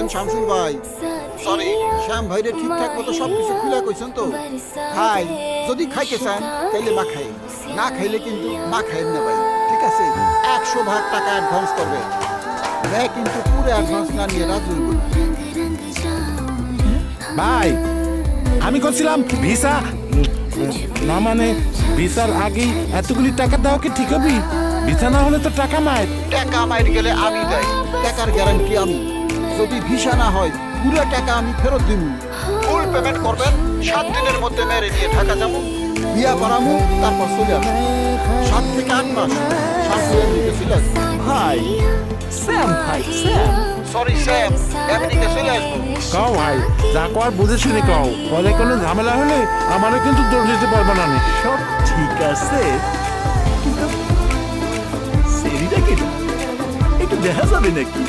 আছেন শামসুল ভাই? সরি, শ্যাম ভাইরে ঠিকঠাক মতো সবকিছু খুলে কইছেন তো? ভাই যদি খাইতে চান তাইলে মা খাই, না খাইলে কিন্তু মা খাইন না ভাই, ঠিক আছে? 100 ভাগ টাকা অ্যাডভান্স করবে, ভাই কিন্তু পুরো অ্যাডভান্স না নিয়ে রাজু। ভাই আমি করছিলাম ভিসা না, মানে ভিসার আগেই এতগুলি টাকা দেওয়া কি ঠিক হবে? ভিসা না হলে তো টাকা মার। টাকা মাইর গেলে আমি দেয়, টাকার গ্যারান্টি আমি। যদি ভিসা না হয় পুরো টাকা আমি ফেরত দিব। ফুল পেমেন্ট করবেন, 7 দিনের মধ্যে মেরে নিয়ে ঢাকা যাবো, বিয়া করামু, তারপর চলে আসবো। 7 থেকে 8 মাস শাশুড়ের দিকে চলে আসবো। ভাই স্যাম, ভাই স্যাম, সরি স্যাম, আমেরিকা চলে আসবো। কও ভাই, যা কর বুঝে শুনে কও, পরে কোনো ঝামেলা হলে আমারও কিন্তু দৌড় দিতে পারবো না। সব ঠিক আছে, কিন্তু সেরিটা কেটা একটু দেখা যাবে নাকি?